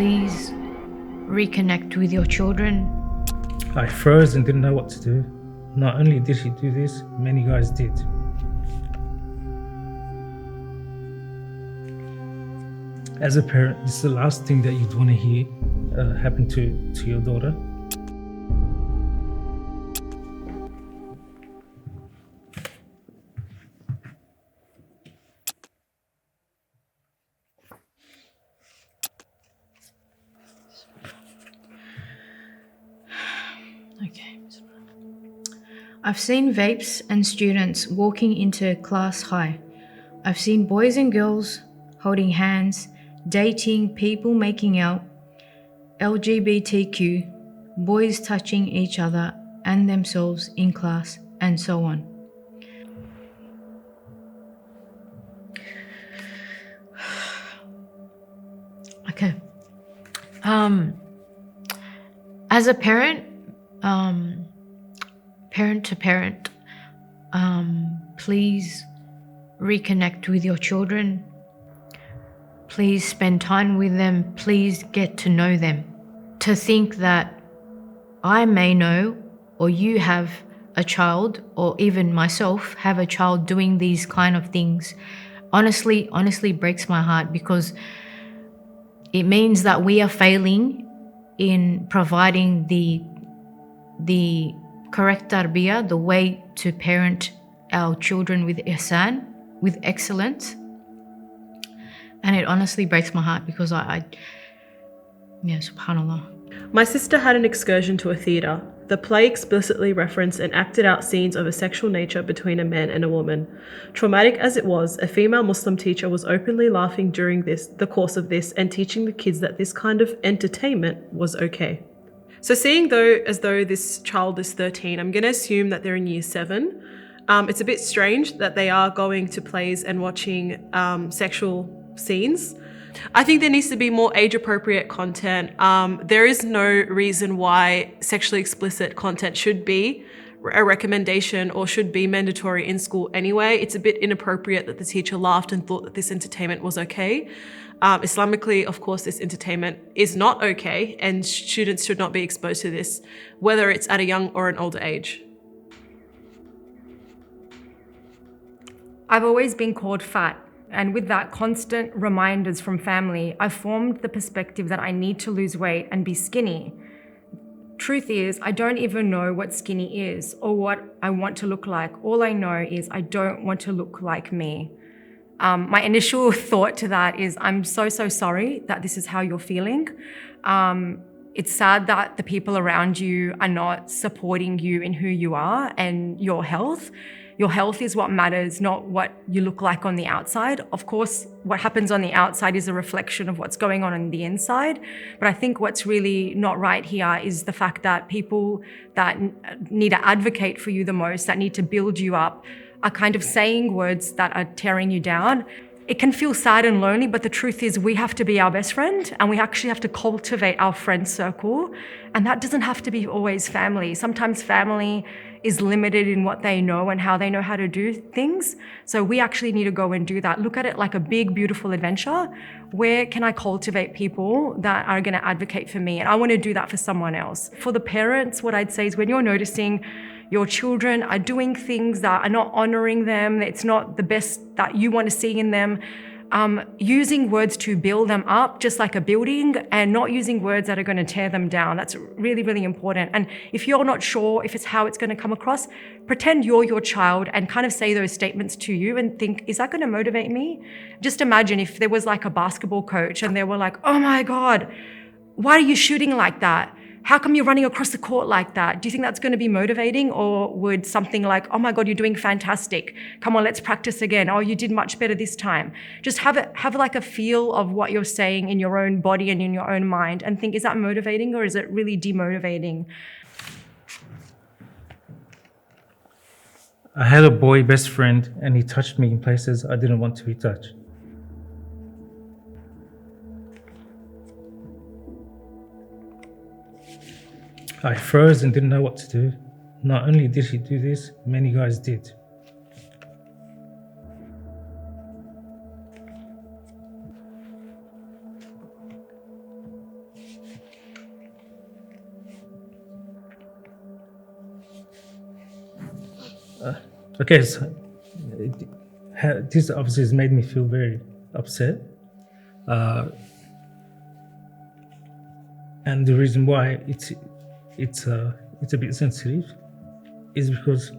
please reconnect with your children. I froze and didn't know what to do. Not only did she do this, many guys did. As a parent, this is the last thing that you'd want to hear happen to your daughter. Okay. I've seen vapes and students walking into class high. I've seen boys and girls holding hands, dating, people making out, LGBTQ, boys touching each other and themselves in class, and so on. Okay. As a parent, parent to parent, please reconnect with your children. Please spend time with them. Please get to know them. To think that I may know, or you have a child, or even myself have a child doing these kind of things, honestly breaks my heart, because it means that we are failing in providing the correct tarbiyah, the way to parent our children with ihsan, with excellence. And it honestly breaks my heart, because subhanAllah. My sister had an excursion to a theatre. The play explicitly referenced and acted out scenes of a sexual nature between a man and a woman. Traumatic as it was, a female Muslim teacher was openly laughing during the course of this, and teaching the kids that this kind of entertainment was okay. So seeing as though this child is 13, I'm going to assume that they're in year 7. It's a bit strange that they are going to plays and watching sexual scenes. I think there needs to be more age-appropriate content. There is no reason why sexually explicit content should be a recommendation or should be mandatory in school anyway. It's a bit inappropriate that the teacher laughed and thought that this entertainment was okay. Islamically, of course, this entertainment is not okay, and students should not be exposed to this, whether it's at a young or an older age. I've always been called fat. And with that constant reminders from family, I've formed the perspective that I need to lose weight and be skinny. Truth is, I don't even know what skinny is or what I want to look like. All I know is I don't want to look like me. My initial thought to that is, I'm so sorry that this is how you're feeling. It's sad that the people around you are not supporting you in who you are and your health. Your health is what matters, not what you look like on the outside. Of course, what happens on the outside is a reflection of what's going on the inside. But I think what's really not right here is the fact that people that need to advocate for you the most, that need to build you up, are kind of saying words that are tearing you down. It can feel sad and lonely, but the truth is we have to be our best friend, and we actually have to cultivate our friend circle. And that doesn't have to be always family. Sometimes family is limited in what they know and how they know how to do things. So we actually need to go and do that. Look at it like a big, beautiful adventure. Where can I cultivate people that are going to advocate for me? And I want to do that for someone else. For the parents, what I'd say is, when you're noticing your children are doing things that are not honoring them, it's not the best that you want to see in them, using words to build them up, just like a building, and not using words that are going to tear them down. That's really, really important. And if you're not sure if it's how it's going to come across, pretend you're your child and kind of say those statements to you and think, is that going to motivate me? Just imagine if there was like a basketball coach and they were like, oh my God, why are you shooting like that? How come you're running across the court like that? Do you think that's going to be motivating? Or would something like, oh my God, you're doing fantastic. Come on, let's practice again. Oh, you did much better this time. Just have like a feel of what you're saying in your own body and in your own mind, and think, is that motivating or is it really demotivating? I had a boy best friend, and he touched me in places I didn't want to be touched. I froze and didn't know what to do. Not only did she do this, many guys did. Okay, so this obviously has made me feel very upset. And the reason why it's a bit sensitive is because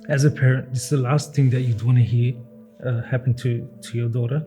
as a parent, this is the last thing that you'd want to hear happen to your daughter.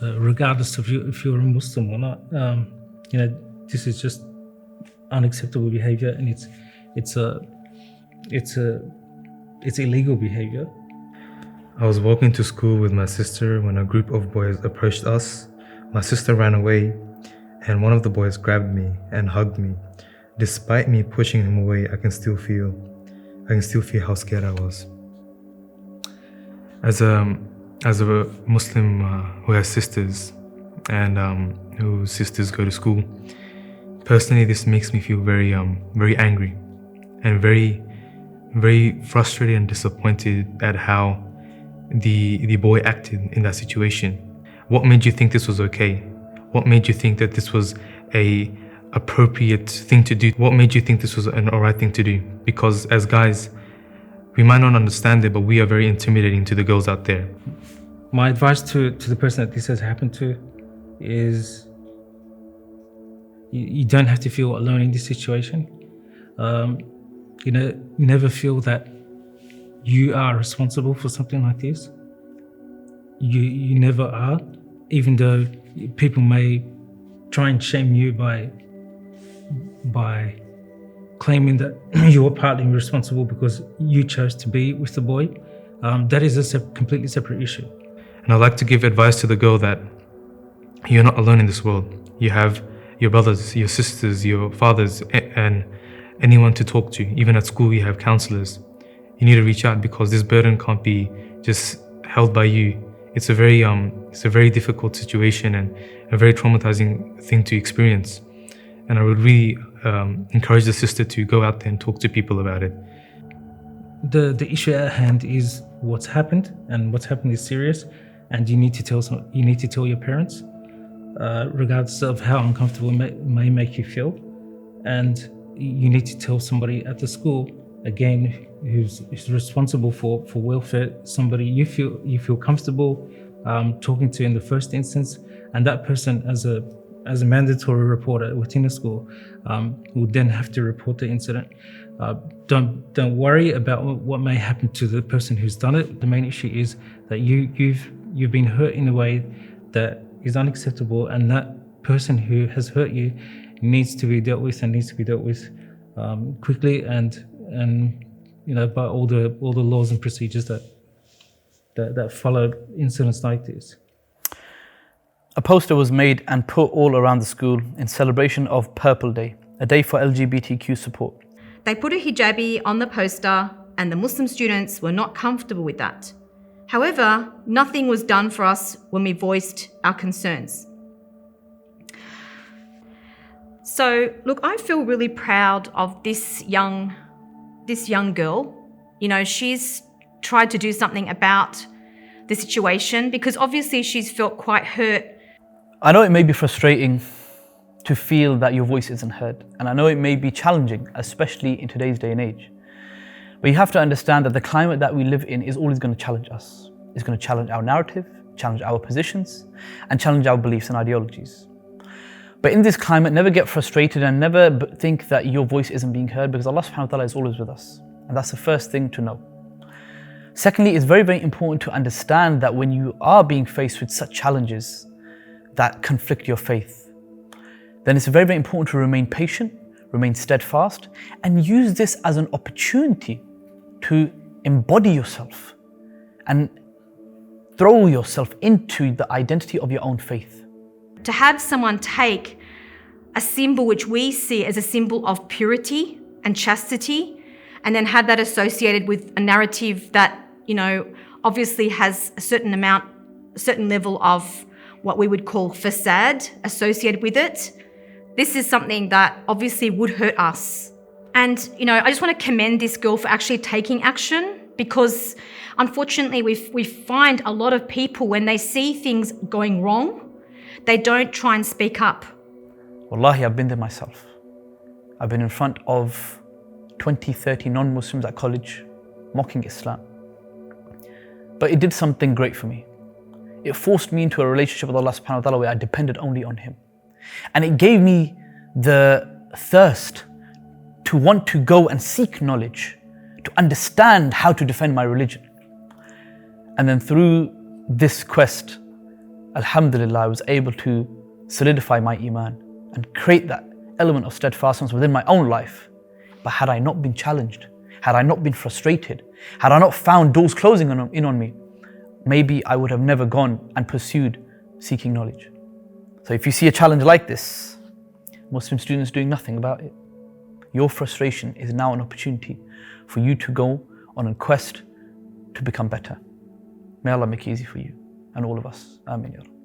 Regardless of if you're a Muslim or not, this is just unacceptable behavior, and it's illegal behavior. I was walking to school with my sister when a group of boys approached us. My sister ran away, and one of the boys grabbed me and hugged me. Despite me pushing him away, I can still feel how scared I was. As a Muslim who has sisters and whose sisters go to school, personally, this makes me feel very angry and very frustrated and disappointed at how the boy acted in that situation. What made you think this was okay? What made you think that this was a appropriate thing to do? What made you think this was an alright thing to do? Because as guys, we might not understand it, but we are very intimidating to the girls out there. My advice to the person that this has happened to is you don't have to feel alone in this situation. Never feel that you are responsible for something like this. You never are, even though people may try and shame you by claiming that you are partly responsible because you chose to be with the boy. That is a completely separate issue. And I'd like to give advice to the girl that you're not alone in this world. You have your brothers, your sisters, your fathers, and anyone to talk to. Even at school, you have counselors. You need to reach out because this burden can't be just held by you. It's a very difficult situation and a very traumatizing thing to experience. And I would really encourage the sister to go out there and talk to people about it. The issue at hand is what's happened, and what's happened is serious, and you need to tell your parents, regardless of how uncomfortable it may make you feel, and you need to tell somebody at the school, again, who's responsible for welfare, somebody you feel comfortable talking to in the first instance, and that person as a mandatory reporter within the school will then have to report the incident. Don't worry about what may happen to the person who's done it. The main issue is that you've been hurt in a way that is unacceptable, and that person who has hurt you needs to be dealt with quickly and by all the laws and procedures that follow incidents like this. A poster was made and put all around the school in celebration of Purple Day, a day for LGBTQ support. They put a hijabi on the poster and the Muslim students were not comfortable with that. However, nothing was done for us when we voiced our concerns. So, look, I feel really proud of this young girl. She's tried to do something about the situation because obviously she's felt quite hurt. I know it may be frustrating to feel that your voice isn't heard, and I know it may be challenging, especially in today's day and age. But you have to understand that the climate that we live in is always going to challenge us. It's going to challenge our narrative, challenge our positions, and challenge our beliefs and ideologies. But in this climate, never get frustrated and never think that your voice isn't being heard, because Allah subhanahu wa ta'ala is always with us. And that's the first thing to know. Secondly, it's very, very important to understand that when you are being faced with such challenges that conflict your faith, then it's very, very important to remain patient, remain steadfast, and use this as an opportunity to embody yourself and throw yourself into the identity of your own faith. To have someone take a symbol which we see as a symbol of purity and chastity, and then have that associated with a narrative that, obviously has a certain level of what we would call facade associated with it. This is something that obviously would hurt us. And, I just want to commend this girl for actually taking action, because unfortunately we find a lot of people, when they see things going wrong, they don't try and speak up. Wallahi, I've been there myself. I've been in front of 20, 30 non-Muslims at college mocking Islam. But it did something great for me. It forced me into a relationship with Allah subhanahu wa ta'ala where I depended only on Him. And it gave me the thirst to want to go and seek knowledge, to understand how to defend my religion. And then through this quest, alhamdulillah, I was able to solidify my iman and create that element of steadfastness within my own life. But had I not been challenged, had I not been frustrated, had I not found doors closing in on me, maybe I would have never gone and pursued seeking knowledge. So if you see a challenge like this, Muslim students doing nothing about it, your frustration is now an opportunity for you to go on a quest to become better. May Allah make it easy for you and all of us. Ameen ya Rabb.